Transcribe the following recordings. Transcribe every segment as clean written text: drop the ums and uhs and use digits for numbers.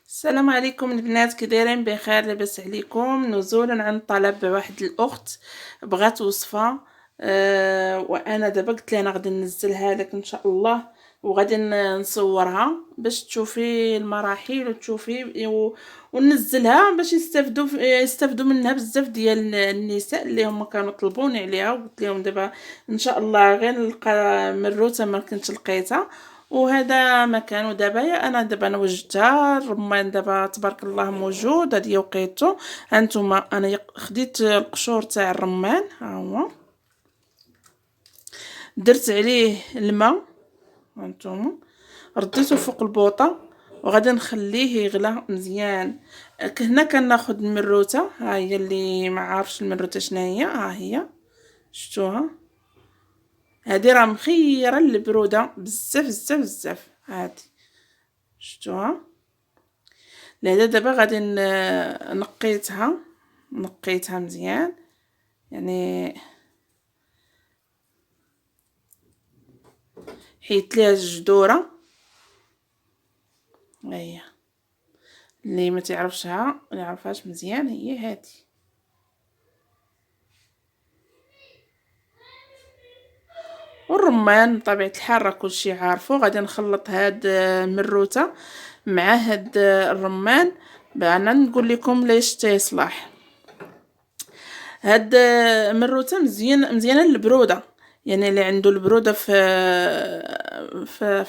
السلام عليكم البنات، كي دايرين؟ بخير؟ لاباس عليكم؟ نزولا عن طلب واحد الاخت بغات وصفه. وانا دابا قلت لها انا غادي ننزلها لك ان شاء الله، وغادي نصورها باش تشوفي المراحل وتشوفي وننزلها باش يستافدوا منها بزاف ديال النساء اللي هما كانوا طلبوني عليها، وقلت لهم دابا ان شاء الله غير نلقى مروته ما كنتش لقيتها. وهذا مكان. ودابا انا دابا وجدتها الرمان، دابا تبارك الله موجود. هادي وقيته. هانتوما انا خديت القشور تاع الرمان، ها هو درت عليه الماء، هانتوما رديته فوق البوطه وغادي نخليه يغلى مزيان. هنا كناخذ المروته، ها هي اللي ما عارفش المروته شناهي، ها هي شفتوها؟ هادي راه مخيره البروده بزاف بزاف بزاف، هادي شفتوها؟ لهذا دابا غادي نقيتها مزيان، يعني حيت ليها الجذوره. هي اللي ما تعرفشها ما يعرفهاش مزيان هي هادي. والرمان بطبيعه الحال راه كلشي عارفو. غادي نخلط هاد المروته مع هاد الرمان. انا نقول لكم ليش تيصلاح هاد مروته مزيانه للبروده، يعني اللي عنده البروده في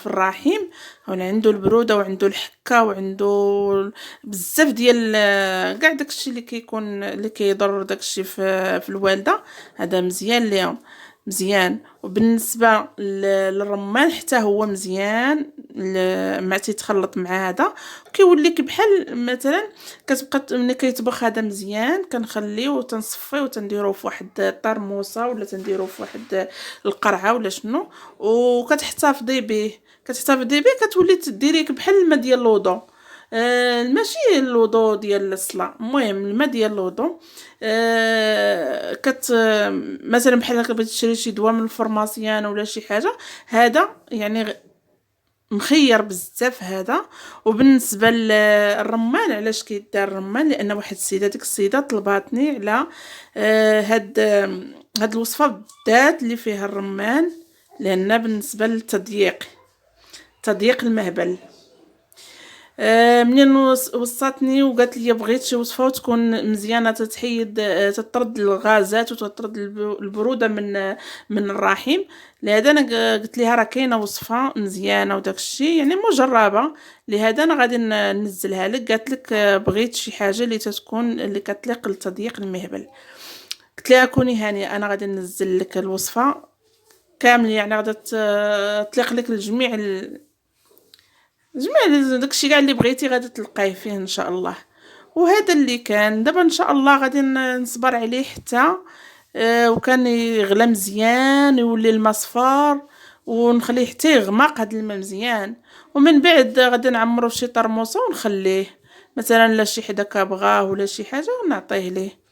الرحم، او اللي عنده البروده وعنده الحكه وعنده بزاف ديال كاع داكشي اللي كيكون اللي كيضر داكشي في الوالده، هذا مزيان ليهم مزيان. وبالنسبه للرمان حتى هو مزيان مع تيتخلط مع هذا كيوليك بحال مثلا كتبقى ملي كيطبخ هذا مزيان كنخليه وتنصفيه وتنديروه في واحد الطرموسه ولا تنديروه في واحد القرعه ولا شنو، وكتحتفظي به كتولي تديريك بحال الماء ديال الوضوء. ماشي الوضوء ديال الصلاة، المهم الماء ديال الوضوء. مثلا بحال هكا بغيتي تشري شي دواء من الفرماسيان ولا شي حاجه، هذا يعني مخير بزاف هذا. وبالنسبه للرمان، علاش كيدار الرمان؟ لان واحد السيده، ديك السيده طلباتني على هاد الوصفه بالذات اللي فيها الرمان، لان بالنسبه تضييق المهبل. منين وصاتني وقالت لي بغيت شي وصفه وتكون مزيانه تتحيد تطرد الغازات وتطرد البروده من الرحم. لهذا انا قلت لها راه كاينه وصفه مزيانه وداك الشيء يعني مجربه، لهذا انا غادي ننزلها لك. قالت لك بغيت شي حاجه اللي تكون اللي كتليق لتضييق المهبل. قلت لها كوني هانيه، انا غادي ننزل لك الوصفه كامل، يعني غادي تليق لك الجميع جميع داكشي كاع اللي بغيتي غادي تلقايه فيه ان شاء الله. وهذا اللي كان دابا ان شاء الله غادي نصبر عليه حتى وكان يغلى مزيان يولي الماء صفار، ونخليه حتى يغمق هذا الماء مزيان. ومن بعد غادي نعمرو في شي طرموسه ونخليه مثلا لا شي حدا كبغاه ولا شي حاجه ونعطيه ليه.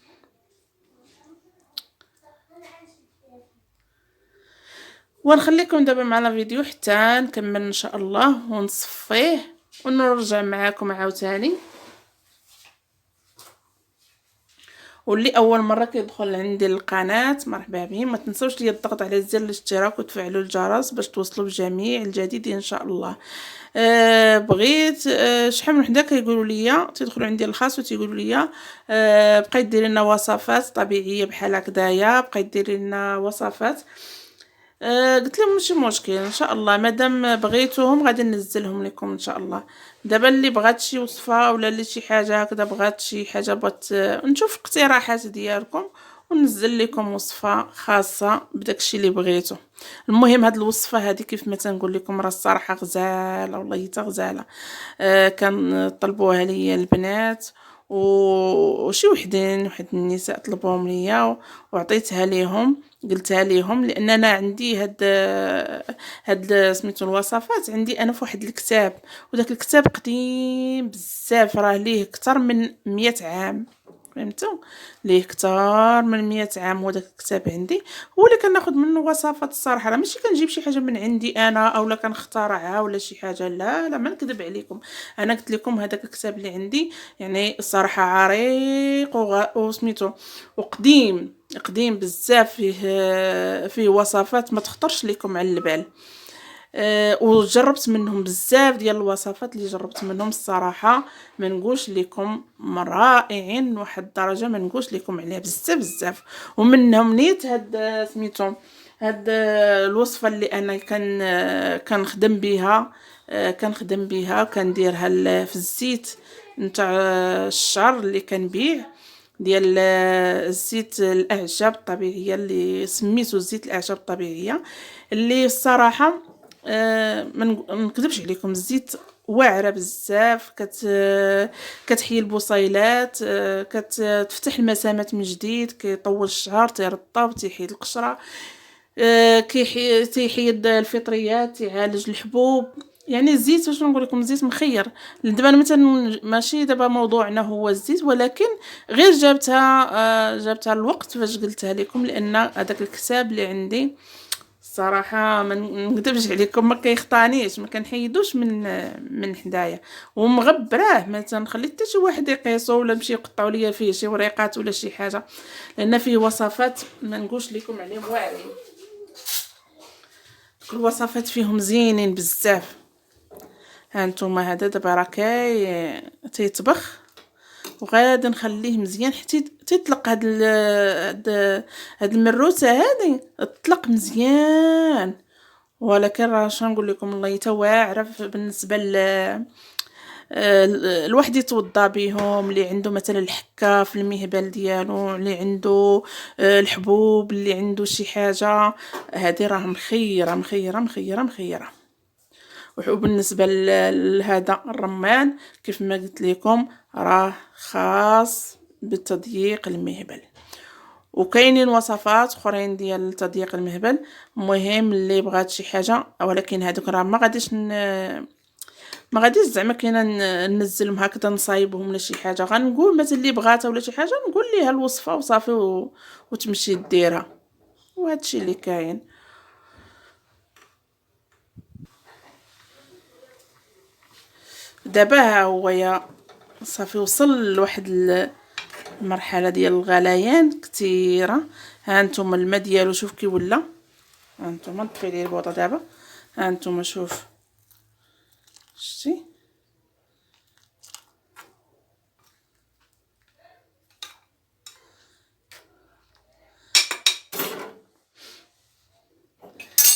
ونخليكم دابا معنا فيديو حتى نكمل ان شاء الله ونصفيه ونرجع معاكم عاوتاني. واللي اول مره كيدخل عندي القناه مرحبا بهم، ما تنسوش لي الضغط على زر الاشتراك وتفعلوا الجرس باش توصلوا بجميع الجديد ان شاء الله. بغيت شحال من حدا كيقولوا لي تيدخلوا عندي الخاص وتيقولوا لي بقيت ديري لنا وصفات طبيعيه بحال هكذايا، بقيت ديري لنا وصفات. قلت لهم ماشي مشكل ان شاء الله، مادام بغيتوهم غادي ننزلهم لكم ان شاء الله. دابا اللي بغات شي وصفه ولا اللي شي حاجه هكذا بغات شي حاجه بغات نشوف اقتراحات ديالكم وننزل لكم وصفه خاصه بداكشي اللي بغيتو. المهم هاد الوصفه هذه كيف ما تنقول لكم راه الصراحه غزاله والله حتى غزاله. كان طلبوها لي البنات وشي واحد النساء طلبوهم ليا وعطيتها ليهم، قلتها ليهم لان انا عندي هاد سميتو الوصفات عندي انا في واحد الكتاب، وداك الكتاب قديم بزاف راه ليه اكثر من 100 عام. فهمتوا؟ ليه كتار من 100 عام وداك الكتاب عندي، هو اللي كناخذ منه وصفات الصراحه. راه ماشي كنجيب شي حاجه من عندي انا اولا كنخترعها ولا شي حاجه، لا لا ما نكذب عليكم. انا قلت لكم هذاك الكتاب اللي عندي يعني الصراحه عريق وسميتو وقديم قديم بزاف، فيه وصفات ما تخطرش لكم على البال. وجربت منهم بزاف ديال الوصفات اللي جربت منهم الصراحه، ما نقولش لكم رائعين واحد الدرجه، ما نقولش لكم عليها بزاف بزاف. ومنهم نيت هاد سميتو هاد الوصفه اللي انا كنخدم بها، كنخدم بها كنديرها في الزيت نتاع الشعر اللي كنبيع، ديال الزيت الاعشاب الطبيعيه اللي سميتو زيت الاعشاب الطبيعيه، اللي الصراحه ما نكذبش عليكم الزيت واعره بزاف، كتحيي البصيلات، كتفتح المسامات من جديد، كيطول الشعر، تيرطب، تيحيد القشره، تيحيد الفطريات، تعالج الحبوب. يعني الزيت واش نقول لكم الزيت مخير. دابا انا مثلا ماشي دابا موضوعنا هو الزيت، ولكن غير جابتها الوقت فاش قلتها لكم، لان هذاك الكتاب اللي عندي الصراحه ما نكذبش عليكم ما كيخطانيش، ما كنحيدوش من حدايا، ومغبراه ما تنخلي حتى شي واحد يقيسو ولا يمشي يقطعوا ليا فيه شي وريقات ولا شي حاجه، لان فيه وصفات ما نقولش لكم عليهم واعرين. كل الوصفات فيهم زينين بزاف. ها نتوما هذا دابا راه تيطبخ، وغادي نخليه مزيان حتى تطلق هاد المروسه هذه تطلق مزيان. ولكن راه شنو نقول لكم الله واعره بالنسبه الواحد يتوضا بهم، اللي عنده مثلا الحكه في المهبل ديالو، اللي عنده الحبوب، اللي عنده شي حاجه، هذه راه مخيره مخيره مخيره مخيره. وبالنسبه لهذا الرمان كيف ما قلت لكم راه خاص بتضييق المهبل، وكاينين وصفات اخرين ديال تضييق المهبل. المهم اللي بغات شي حاجه، ولكن هذوك راه ما غاديش زعما كاينه ننزلهم هكذا نصايبهم ولا شي حاجه، غنقول مثلا اللي بغاتها ولا شي حاجه نقول ليها الوصفه وصافي وتمشي ديرها، وهذا الشيء اللي كاين. دابا ها هو يا صافي وصل لواحد المرحله ديال الغليان كثيره. ها انتم الماء ديالو شوف كي ولا، ها انتم نطفي ليه البوطه دابا، ها انتم شوف شتي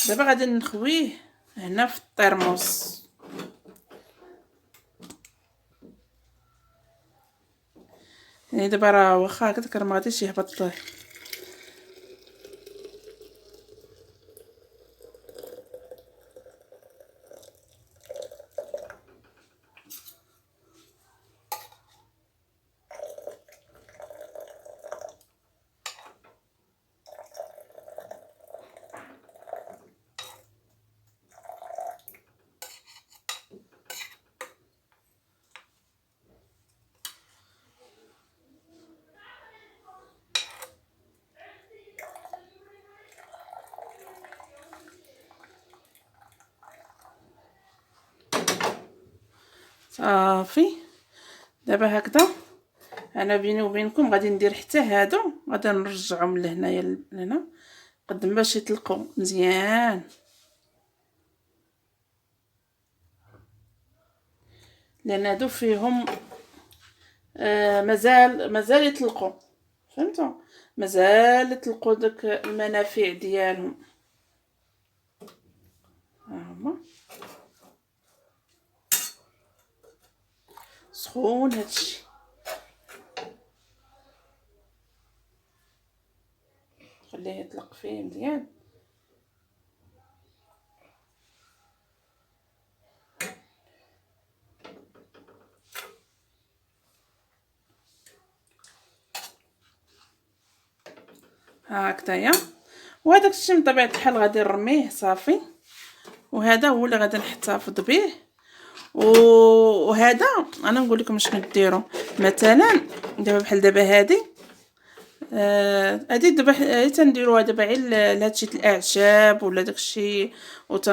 دابا غادي نخويه هنا في الطرموس. يعني دابا راه واخا هكذاك راه ما غاديش يهبط صافي. دابا هكذا انا بيني وبينكم غادي ندير حتى هادو، غادي نرجعهم لهنايا لهنا قد باش يطلقوا مزيان، لان هادو فيهم مازال يطلقوا، فهمتوا؟ مازال يطلقوا داك المنافع ديالهم. ها هما سخون هادشي، خليه يطلق فيه مزيان. هكذايا. وهذاك الشيء من طبيعه الحال غادي نرميه صافي، وهذا هو اللي غادي نحتفظ به. وهذا انا نقول لكم شنو ديروا مثلا دابا بحال دابا هادي هادي دابا تنديروها دابا غير لهادشي الاعشاب ولا داكشي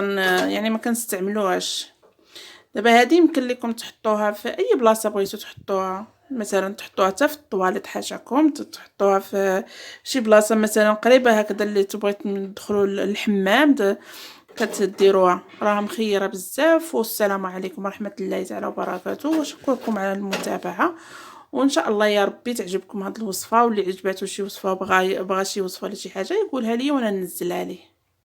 يعني ما كنستعملوهاش. دابا هادي يمكن لكم تحطوها في اي بلاصه بغيتو تحطوها، مثلا تحطوها حتى في الطواليت حاشاكم، تحطوها في شي بلاصه مثلا قريبه هكذا اللي تبغيو تدخلوا الحمام كتديروها، راها مخيره بزاف. والسلام عليكم ورحمه الله تعالى وبركاته، وشكركم على المتابعه، وان شاء الله يا ربي تعجبكم هذه الوصفه، واللي عجباتو شي وصفه بغى شي وصفه ولا شي حاجه يقولها لي وانا ننزلها ليه.